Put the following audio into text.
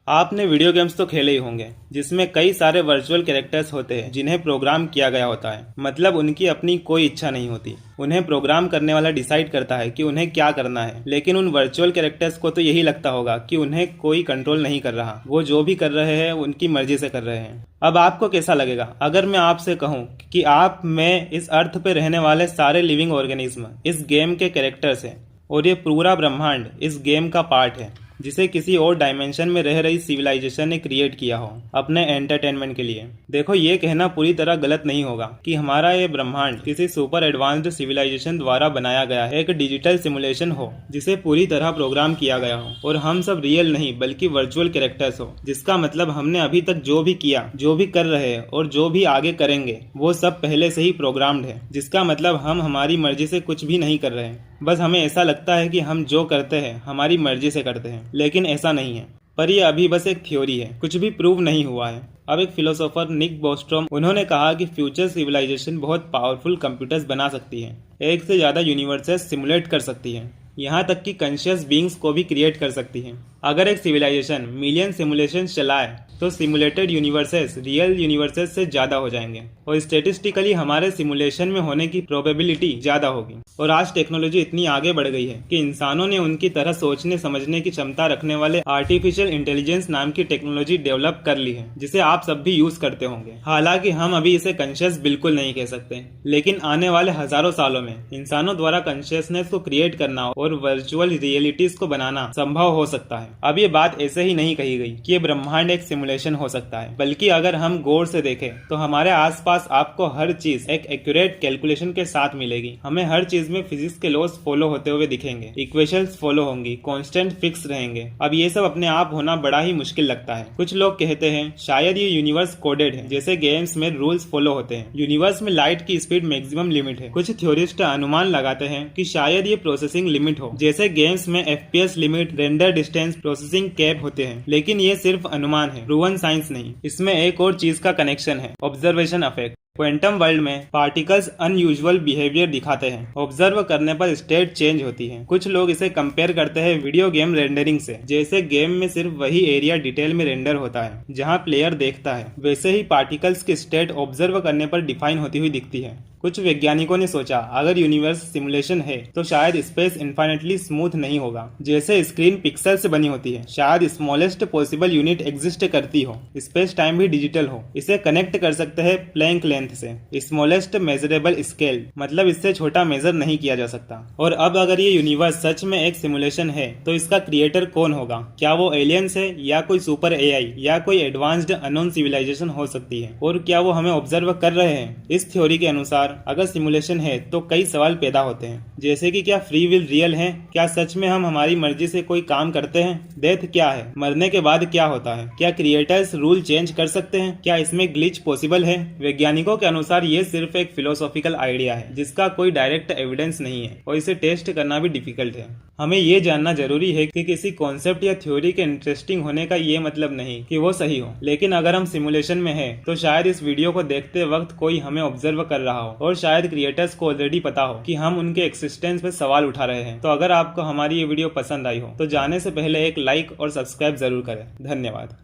आपने video games तो खेले ही होंगे जिसमें कई सारे वर्चुअल कैरेक्टर्स होते हैं जिन्हें प्रोग्राम किया गया होता है। मतलब उनकी अपनी कोई इच्छा नहीं होती, उन्हें प्रोग्राम करने वाला डिसाइड करता है कि उन्हें क्या करना है। लेकिन उन वर्चुअल कैरेक्टर्स को तो यही लगता होगा कि उन्हें कोई कंट्रोल नहीं कर रहा, वो जो भी कर रहे हैं उनकी मर्जी से कर रहे हैं। अब आपको कैसा लगेगा अगर मैं आपसे कहूं कि आप में इस अर्थ पे रहने वाले सारे लिविंग ऑर्गेनिज्म इस गेम के कैरेक्टर्स हैं और ये पूरा ब्रह्मांड इस गेम का पार्ट है जिसे किसी और डायमेंशन में रह रही सिविलाइजेशन ने क्रिएट किया हो अपने एंटरटेनमेंट के लिए। देखो, ये कहना पूरी तरह गलत नहीं होगा कि हमारा ये ब्रह्मांड किसी सुपर एडवांस्ड सिविलाइजेशन द्वारा बनाया गया है, एक डिजिटल सिमुलेशन हो जिसे पूरी तरह प्रोग्राम किया गया हो और हम सब रियल नहीं बल्कि वर्चुअल कैरेक्टर्स हो। जिसका मतलब हमने अभी तक जो भी किया, जो भी कर रहे हैं और जो भी आगे करेंगे वो सब पहले से ही प्रोग्राम्ड है। जिसका मतलब हम हमारी मर्जी से कुछ भी नहीं कर रहे हैं, बस हमें ऐसा लगता है कि हम जो करते हैं हमारी मर्जी से करते हैं, लेकिन ऐसा नहीं है। पर यह अभी बस एक थ्योरी है, कुछ भी प्रूव नहीं हुआ है। अब एक फिलोसोफर निक बोस्ट्रोम, उन्होंने कहा कि फ्यूचर सिविलाइजेशन बहुत पावरफुल कंप्यूटर्स बना सकती है, एक से ज्यादा यूनिवर्सेस सिमुलेट कर सकती है, यहाँ तक कि कॉन्शियस बीइंग्स को भी क्रिएट कर सकती है। अगर एक सिविलाइजेशन मिलियन सिमुलेशन चलाए तो सिमुलेटेड यूनिवर्सेस रियल यूनिवर्सेस से ज्यादा हो जाएंगे और स्टेटिस्टिकली हमारे सिमुलेशन में होने की प्रोबेबिलिटी ज्यादा होगी। और आज टेक्नोलॉजी इतनी आगे बढ़ गई है कि इंसानों ने उनकी तरह सोचने समझने की क्षमता रखने वाले आर्टिफिशियल इंटेलिजेंस नाम की टेक्नोलॉजी डेवलप कर ली है, जिसे आप सब भी यूज करते होंगे। हालांकि हम अभी इसे कॉन्शियस बिल्कुल नहीं कह सकते, लेकिन आने वाले हजारों सालों में इंसानों द्वारा कॉन्शियसनेस को क्रिएट करना और वर्चुअल रियलिटीज को बनाना संभव हो सकता है। अब ये बात ऐसे ही नहीं कही गई कि ये ब्रह्मांड एक सिमुलेशन हो सकता है, बल्कि अगर हम गौर से देखें तो हमारे आसपास आपको हर चीज एक एक्यूरेट कैलकुलेशन के साथ मिलेगी। हमें हर चीज में फिजिक्स के लॉज फॉलो होते हुए दिखेंगे, इक्वेशंस फॉलो होंगी, कांस्टेंट फिक्स रहेंगे। अब ये सब अपने आप होना बड़ा ही मुश्किल लगता है। कुछ लोग कहते हैं शायद ये यूनिवर्स कोडेड है, जैसे गेम्स में रूल्स फॉलो होते हैं। यूनिवर्स में लाइट की स्पीड मैक्सिमम लिमिट है। कुछ थ्योरिस्ट अनुमान लगाते हैं कि शायद ये प्रोसेसिंग लिमिट हो, जैसे गेम्स में FPS limit, render distance, processing cap होते हैं। लेकिन ये सिर्फ अनुमान है, प्रूवन साइंस नहीं। इसमें एक और चीज का कनेक्शन है, ऑब्जर्वेशन इफेक्ट। क्वांटम वर्ल्ड में पार्टिकल्स अनयूजुअल बिहेवियर दिखाते हैं, ऑब्जर्व करने पर स्टेट चेंज होती है। कुछ लोग इसे कंपेयर करते हैं वीडियो गेम रेंडरिंग से, जैसे गेम में सिर्फ वही एरिया डिटेल में रेंडर होता है जहां प्लेयर देखता है, वैसे ही पार्टिकल्स की स्टेट ऑब्जर्व करने पर डिफाइन होती हुई दिखती है। कुछ वैज्ञानिकों ने सोचा अगर यूनिवर्स सिमुलेशन है तो शायद स्पेस इनफाइनेटली स्मूथ नहीं होगा, जैसे स्क्रीन पिक्सल से बनी होती है। शायद स्मॉलेस्ट पॉसिबल यूनिट एग्जिस्ट करती हो, स्पेस टाइम भी डिजिटल हो। इसे कनेक्ट कर सकते हैं प्लैंक लेंथ से, स्मॉलेस्ट मेजरेबल स्केल, मतलब इससे छोटा मेजर नहीं किया जा सकता। और अब अगर ये यूनिवर्स सच में एक सिमुलेशन है तो इसका क्रिएटर कौन होगा? क्या वो एलियंस है या कोई सुपर AI या कोई एडवांस्ड अननोन सिविलाइजेशन हो सकती है? और क्या वो हमें ऑब्जर्व कर रहे हैं? इस थ्योरी के अनुसार अगर सिमुलेशन है तो कई सवाल पैदा होते हैं, जैसे कि क्या फ्री विल रियल है? क्या सच में हम हमारी मर्जी से कोई काम करते हैं? डेथ क्या है? मरने के बाद क्या होता है? क्या क्रिएटर्स रूल चेंज कर सकते हैं? क्या इसमें ग्लिच पॉसिबल है? वैज्ञानिकों के अनुसार ये सिर्फ एक फिलोसॉफिकल आइडिया है जिसका कोई डायरेक्ट एविडेंस नहीं है और इसे टेस्ट करना भी डिफिकल्ट है। हमें ये जानना जरूरी है कि किसी कॉन्सेप्ट या थ्योरी के इंटरेस्टिंग होने का ये मतलब नहीं कि वो सही हो, लेकिन अगर हम सिमुलेशन में है तो शायद इस वीडियो को देखते वक्त कोई हमें ऑब्जर्व कर रहा हो और शायद क्रिएटर्स को ऑलरेडी पता हो कि हम उनके एक्सिस्टेंस पे सवाल उठा रहे हैं। तो अगर आपको हमारी ये वीडियो पसंद आई हो तो जाने से पहले एक लाइक और सब्सक्राइब जरूर करें। धन्यवाद।